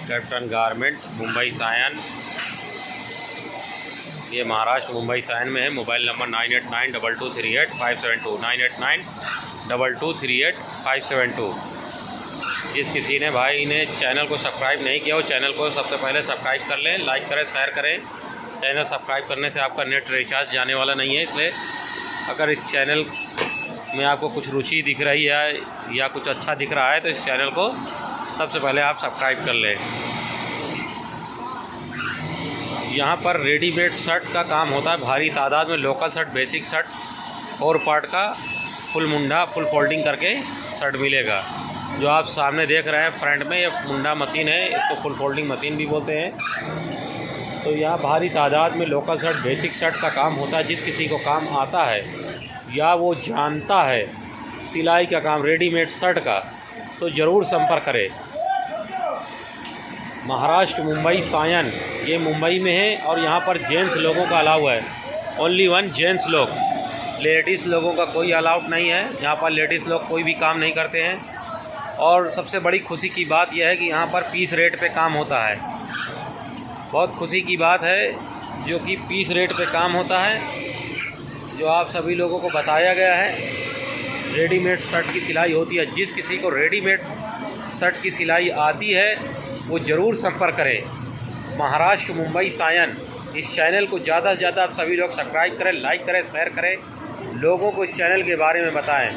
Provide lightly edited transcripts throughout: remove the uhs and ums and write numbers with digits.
Captain garment Mumbai Sion. ये महाराष्ट्र मुंबई सायन में है। Mobile number 9892238572 9892238572। जिस किसी ने भाई ने चैनल को सब्सक्राइब नहीं किया वो चैनल को सबसे पहले सब्सक्राइब कर लें, लाइक करें, शेयर करें। चैनल सब्सक्राइब करने से आपका नेट रिचार्ज जाने वाला नहीं है, इसलिए अगर इस चैनल में आपको कुछ रुचि दिख रही है या कुछ अच्छा दिख रहा है तो इस चैनल को सबसे पहले आप सब्सक्राइब कर लें। यहाँ पर रेडीमेड शर्ट का काम होता है भारी तादाद में। Local shirt, basic shirt, 4 part का फुल मुंडा, फुल फोल्डिंग करके शर्ट मिलेगा। जो आप सामने देख रहे हैं फ्रंट में, ये मुंडा मशीन है, इसको फुल फोल्डिंग मशीन भी बोलते हैं। तो यहाँ भारी तादाद में लोकल शर्ट, बेसिक शर्ट का काम होता है। जिस किसी को काम आता है या वो जानता है सिलाई का काम, रेडीमेड शर्ट का, तो ज़रूर संपर्क करें। महाराष्ट्र मुंबई सायन, ये मुंबई में है और यहाँ पर जेंट्स लोगों का अलाउ है। ओनली वन जेंट्स लोग, लेडीज़ लोगों का कोई अलाउड नहीं है। यहाँ पर लेडीज़ लोग कोई भी काम नहीं करते हैं। और सबसे बड़ी खुशी की बात यह है कि यहाँ पर पीस रेट पे काम होता है। बहुत खुशी की बात है जो कि पीस रेट पे काम होता है, जो आप सभी लोगों को बताया गया है। रेडीमेड शर्ट की सिलाई होती है। जिस किसी को रेडीमेड शर्ट की सिलाई आती है वो ज़रूर संपर्क करें। महाराष्ट्र मुंबई सायन, इस चैनल को ज़्यादा से ज़्यादा आप सभी लोग सब्सक्राइब करें, लाइक करें, शेयर करें, लोगों को इस चैनल के बारे में बताएं।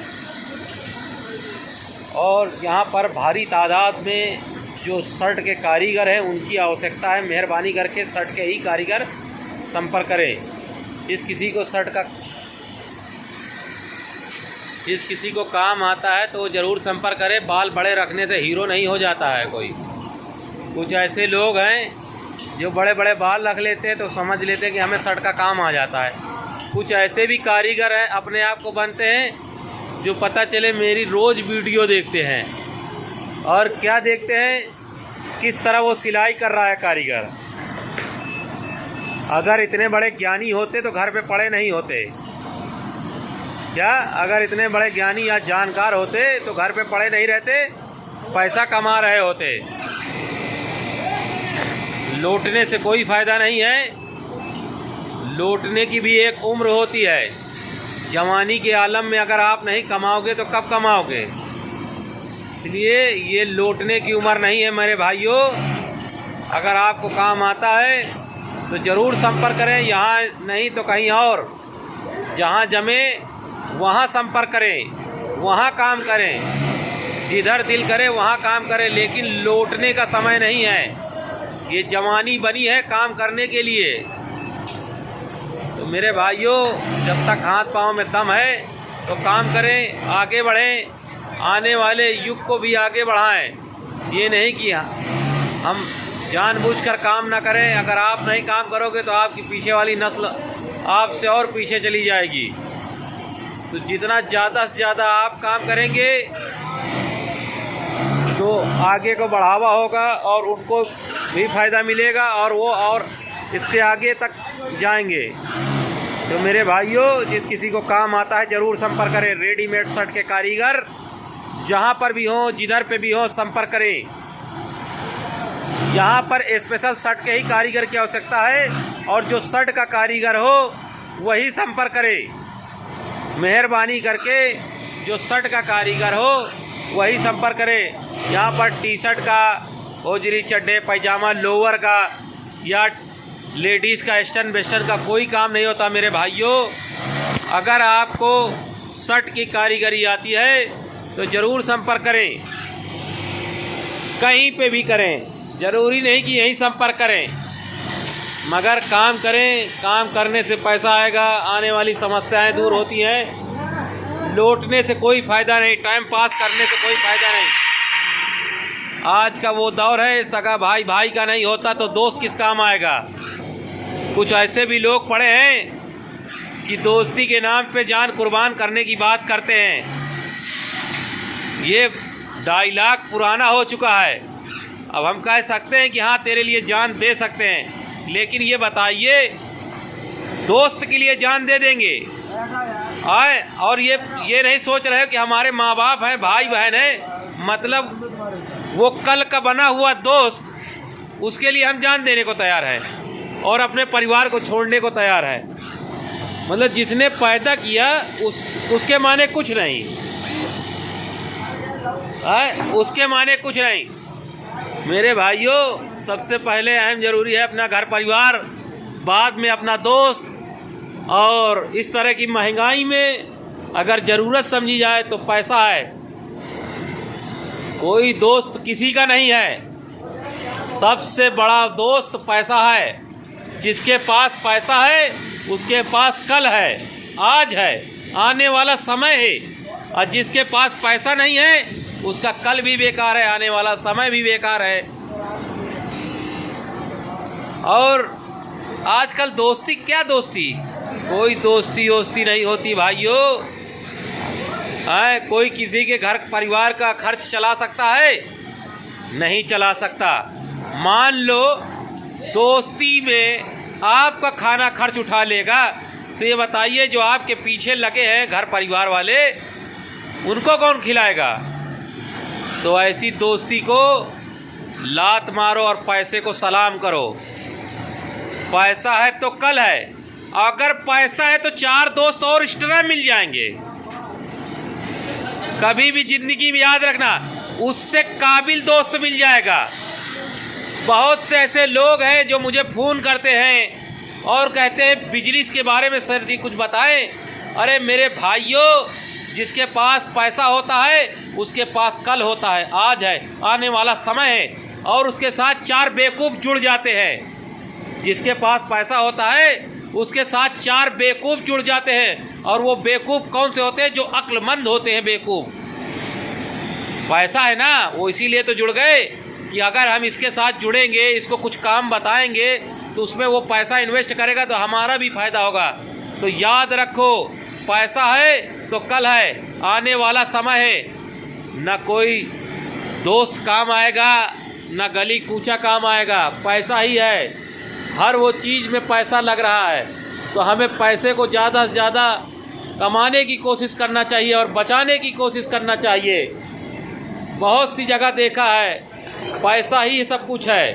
और यहाँ पर भारी तादाद में जो शर्ट के कारीगर हैं उनकी आवश्यकता है। मेहरबानी करके शर्ट के ही कारीगर संपर्क करें। जिस किसी को काम आता है तो ज़रूर संपर्क करें। बाल बड़े रखने से हीरो नहीं हो जाता है कोई। कुछ ऐसे लोग हैं जो बड़े बड़े बाल रख लेते हैं तो समझ लेते हैं कि हमें शर्ट का काम आ जाता है। कुछ ऐसे भी कारीगर हैं, अपने आप को बनते हैं, जो पता चले मेरी रोज़ वीडियो देखते हैं और क्या देखते हैं, किस तरह वो सिलाई कर रहा है कारीगर। अगर इतने बड़े ज्ञानी होते तो घर पे पड़े नहीं होते क्या? अगर इतने बड़े ज्ञानी या जानकार होते तो घर पे पड़े नहीं रहते, पैसा कमा रहे होते। लौटने से कोई फ़ायदा नहीं है। लौटने की भी एक उम्र होती है। जवानी के आलम में अगर आप नहीं कमाओगे तो कब कमाओगे? इसलिए ये लौटने की उम्र नहीं है मेरे भाइयों। अगर आपको काम आता है तो ज़रूर संपर्क करें। यहाँ नहीं तो कहीं और, जहाँ जमे वहाँ संपर्क करें, वहाँ काम करें। जिधर दिल करे वहाँ काम करें, लेकिन लौटने का समय नहीं है। ये जवानी बनी है काम करने के लिए। तो मेरे भाइयों, जब तक हाथ पाँव में दम है तो काम करें, आगे बढ़ें, आने वाले युग को भी आगे बढ़ाएं। ये नहीं कि हम जानबूझकर काम ना करें। अगर आप नहीं काम करोगे तो आपकी पीछे वाली नस्ल आपसे और पीछे चली जाएगी। तो जितना ज़्यादा से ज़्यादा आप काम करेंगे तो आगे को बढ़ावा होगा और उनको भी फ़ायदा मिलेगा और वो और इससे आगे तक जाएंगे। तो मेरे भाइयों, जिस किसी को काम आता है ज़रूर संपर्क करें। रेडीमेड शर्ट के कारीगर जहाँ पर भी हों, जिधर पे भी हों, संपर्क करें। यहाँ पर स्पेशल शर्ट के ही कारीगर की आवश्यकता है और जो शर्ट का कारीगर हो वही संपर्क करे। मेहरबानी करके जो शर्ट का कारीगर हो वही संपर्क करे। यहाँ पर टी शर्ट का, होजरी, चड्डे, पैजामा, लोअर का या लेडीज़ का वेस्टर्न का कोई काम नहीं होता मेरे भाइयों। अगर आपको शर्ट की कारीगरी आती है तो ज़रूर संपर्क करें। कहीं पे भी करें, ज़रूरी नहीं कि यहीं संपर्क करें, मगर काम करें। काम करने से पैसा आएगा, आने वाली समस्याएं दूर होती हैं। लौटने से कोई फ़ायदा नहीं, टाइम पास करने से कोई फ़ायदा नहीं। आज का वो दौर है, सगा भाई भाई का नहीं होता तो दोस्त किस काम आएगा। कुछ ऐसे भी लोग पड़े हैं कि दोस्ती के नाम पे जान कुर्बान करने की बात करते हैं। ये डायलॉग पुराना हो चुका है। अब हम कह सकते हैं कि हाँ तेरे लिए जान दे सकते हैं, लेकिन ये बताइए दोस्त के लिए जान दे देंगे आए? और ये नहीं सोच रहे हो कि हमारे माँ बाप हैं, भाई बहन हैं, मतलब वो कल का बना हुआ दोस्त उसके लिए हम जान देने को तैयार हैं और अपने परिवार को छोड़ने को तैयार हैं। मतलब जिसने पैदा किया उसके माने कुछ नहीं है, उसके माने कुछ नहीं। मेरे भाइयों, सबसे पहले अहम ज़रूरी है अपना घर परिवार, बाद में अपना दोस्त। और इस तरह की महंगाई में अगर ज़रूरत समझी जाए तो पैसा है, कोई दोस्त किसी का नहीं है। सबसे बड़ा दोस्त पैसा है। जिसके पास पैसा है उसके पास कल है, आज है, आने वाला समय है। और जिसके पास पैसा नहीं है उसका कल भी बेकार है, आने वाला समय भी बेकार है। और आजकल दोस्ती क्या दोस्ती, कोई दोस्ती वोस्ती नहीं होती भाइयों। कोई किसी के घर परिवार का खर्च चला सकता है? नहीं चला सकता। मान लो दोस्ती में आपका खाना खर्च उठा लेगा, तो ये बताइए जो आपके पीछे लगे हैं घर परिवार वाले, उनको कौन खिलाएगा? तो ऐसी दोस्ती को लात मारो और पैसे को सलाम करो। पैसा है तो कल है, अगर पैसा है तो 4 दोस्त और एक्स्ट्रा मिल जाएंगे। कभी भी जिंदगी में याद रखना, उससे काबिल दोस्त मिल जाएगा। बहुत से ऐसे लोग हैं जो मुझे फ़ोन करते हैं और कहते हैं बिजली के बारे में सर जी कुछ बताएं। अरे मेरे भाइयों, जिसके पास पैसा होता है उसके पास कल होता है, आज है, आने वाला समय है। और उसके साथ 4 बेवकूफ़ जुड़ जाते हैं। जिसके पास पैसा होता है उसके साथ 4 बेवकूफ़ जुड़ जाते हैं। और वो बेवकूफ़ कौन से होते हैं? जो अक्लमंद होते हैं बेवकूफ़। पैसा है ना, वो इसीलिए तो जुड़ गए कि अगर हम इसके साथ जुड़ेंगे, इसको कुछ काम बताएंगे, तो उसमें वो पैसा इन्वेस्ट करेगा तो हमारा भी फ़ायदा होगा। तो याद रखो, पैसा है तो कल है, आने वाला समय है। ना कोई दोस्त काम आएगा, ना गली कूचा काम आएगा, पैसा ही है। हर वो चीज़ में पैसा लग रहा है। तो हमें पैसे को ज़्यादा से ज़्यादा कमाने की कोशिश करना चाहिए और बचाने की कोशिश करना चाहिए। बहुत सी जगह देखा है, पैसा ही सब कुछ है।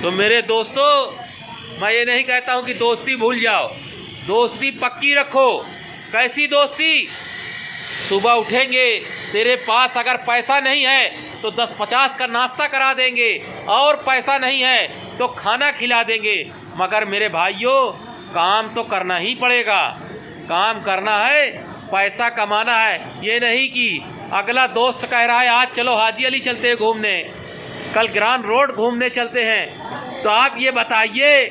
तो मेरे दोस्तों, मैं ये नहीं कहता हूँ कि दोस्ती भूल जाओ, दोस्ती पक्की रखो। कैसी दोस्ती? सुबह उठेंगे, तेरे पास अगर पैसा नहीं है तो 10-50 का नाश्ता करा देंगे, और पैसा नहीं है तो खाना खिला देंगे। मगर मेरे भाइयों, काम तो करना ही पड़ेगा। काम करना है, पैसा कमाना है। ये नहीं कि अगला दोस्त कह रहा है आज चलो हाजी अली चलते हैं घूमने, कल ग्रांड रोड घूमने चलते हैं। तो आप ये बताइए,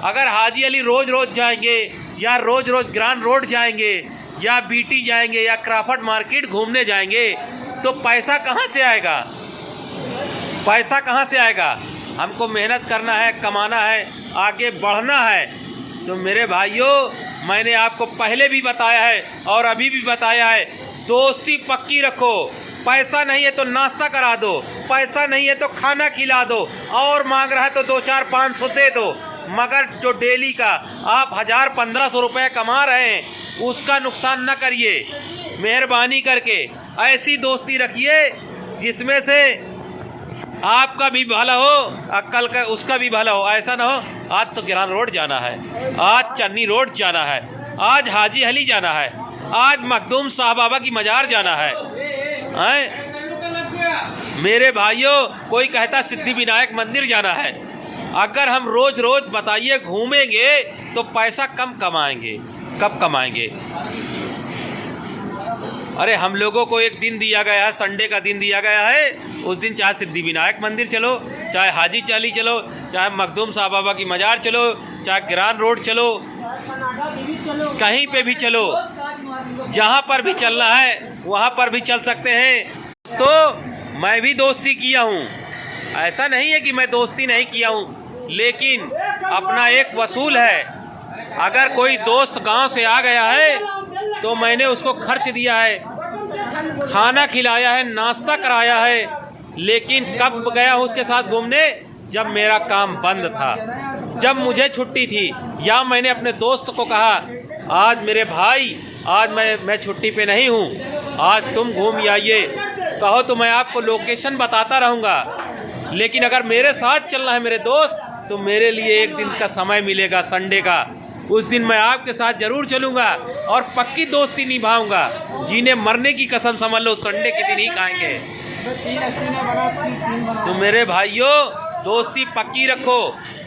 अगर हाजी अली रोज़ रोज़ जाएंगे, या रोज़ रोज़ ग्रांड रोड जाएंगे, या बीटी जाएंगे, या क्राफर्ड मार्केट घूमने जाएंगे, तो पैसा कहाँ से आएगा? पैसा कहाँ से आएगा? हमको मेहनत करना है, कमाना है, आगे बढ़ना है। तो मेरे भाइयों, मैंने आपको पहले भी बताया है और अभी भी बताया है, दोस्ती पक्की रखो। पैसा नहीं है तो नाश्ता करा दो, पैसा नहीं है तो खाना खिला दो, और मांग रहा है तो 2-4-500 दे दो। मगर जो डेली का आप 1000-1500 रुपये कमा रहे हैं, उसका नुकसान न करिए। मेहरबानी करके ऐसी दोस्ती रखिए जिसमें से आपका भी भला हो और कल का उसका भी भला हो। ऐसा ना हो आज तो ग्रांड रोड जाना है, आज चन्नी रोड जाना है, आज हाजी अली जाना है, आज मखदूम साहब बाबा की मज़ार जाना है। मेरे भाइयों, कोई कहता सिद्धि विनायक मंदिर जाना है। अगर हम रोज़ रोज़ बताइए घूमेंगे तो पैसा कम कमाएंगे, कब कमाएंगे? अरे हम लोगों को एक दिन दिया गया है, संडे का दिन दिया गया है, उस दिन चाहे सिद्धि विनायक मंदिर चलो, चाहे हाजी अली चलो, चाहे मखदूम साहब बाबा की मज़ार चलो, चाहे ग्रांड रोड चलो, कहीं पे भी चलो, जहाँ पर भी चलना है वहाँ पर भी चल सकते हैं। तो मैं भी दोस्ती किया हूँ, ऐसा नहीं है कि मैं दोस्ती नहीं किया हूँ, लेकिन अपना एक वसूल है। अगर कोई दोस्त गांव से आ गया है तो मैंने उसको खर्च दिया है, खाना खिलाया है, नाश्ता कराया है। लेकिन कब गया हूँ उसके साथ घूमने? जब मेरा काम बंद था, जब मुझे छुट्टी थी, या मैंने अपने दोस्त को कहा आज मेरे भाई, आज मैं छुट्टी पे नहीं हूँ, आज तुम घूम आइए, कहो तो मैं आपको लोकेशन बताता रहूँगा। लेकिन अगर मेरे साथ चलना है मेरे दोस्त, तो मेरे लिए एक दिन का समय मिलेगा संडे का, उस दिन मैं आपके साथ ज़रूर चलूँगा और पक्की दोस्ती निभाऊंगा। जीने मरने की कसम समझ लो, संडे के दिन ही खाएंगे। तो मेरे भाइयों, दोस्ती पक्की रखो।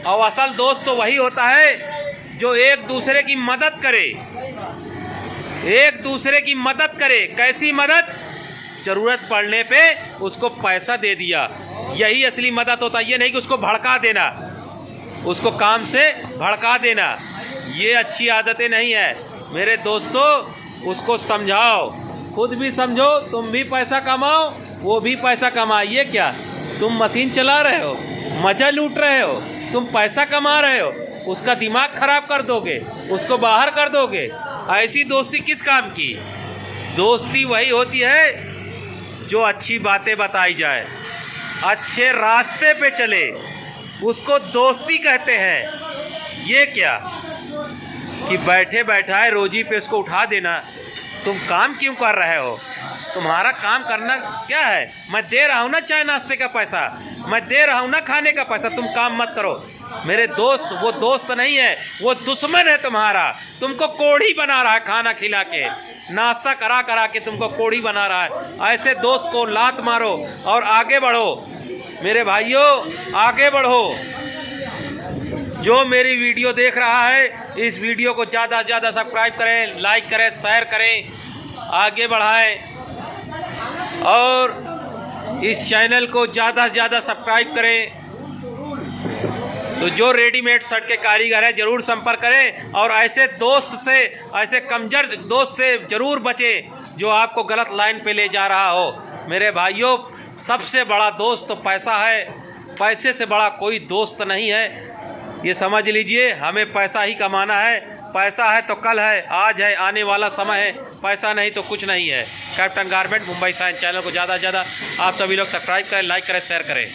और असल दोस्त तो वही होता है जो एक दूसरे की मदद करे, एक दूसरे की मदद करे। कैसी मदद? ज़रूरत पड़ने पे उसको पैसा दे दिया, यही असली मदद होता है। ये नहीं कि उसको भड़का देना, उसको काम से भड़का देना, ये अच्छी आदतें नहीं है मेरे दोस्तों। उसको समझाओ, खुद भी समझो, तुम भी पैसा कमाओ, वो भी पैसा कमाए। ये क्या तुम मशीन चला रहे हो, मज़ा लूट रहे हो, तुम पैसा कमा रहे हो, उसका दिमाग खराब कर दोगे, उसको बाहर कर दोगे। ऐसी दोस्ती किस काम की? दोस्ती वही होती है जो अच्छी बातें बताई जाए, अच्छे रास्ते पे चले, उसको दोस्ती कहते हैं। ये क्या कि बैठे बैठाए रोजी पे उसको उठा देना। तुम काम क्यों कर रहे हो? तुम्हारा काम करना क्या है? मैं दे रहा हूँ ना चाय नाश्ते का पैसा, मैं दे रहा हूँ ना खाने का पैसा, तुम काम मत करो। मेरे दोस्त, वो दोस्त नहीं है, वो दुश्मन है तुम्हारा। तुमको कोढ़ी बना रहा है, खाना खिला के, नाश्ता करा करा के तुमको कोढ़ी बना रहा है। ऐसे दोस्त को लात मारो और आगे बढ़ो मेरे भाइयों, आगे बढ़ो। जो मेरी वीडियो देख रहा है, इस वीडियो को ज़्यादा से ज़्यादा सब्सक्राइब करें, लाइक करें, शेयर करें, आगे बढ़ाएं। और इस चैनल को ज़्यादा से ज़्यादा सब्सक्राइब करें। तो जो रेडीमेड शर्ट के कारीगर हैं, ज़रूर संपर्क करें। और ऐसे दोस्त से, ऐसे कमज़ोर दोस्त से ज़रूर बचें जो आपको गलत लाइन पे ले जा रहा हो। मेरे भाइयों, सबसे बड़ा दोस्त तो पैसा है, पैसे से बड़ा कोई दोस्त नहीं है। ये समझ लीजिए, हमें पैसा ही कमाना है। पैसा है तो कल है, आज है, आने वाला समय है। पैसा नहीं तो कुछ नहीं है। Captain garment Mumbai science channel को ज़्यादा से ज़्यादा आप सभी लोग सब्सक्राइब करें, लाइक करें, शेयर करें।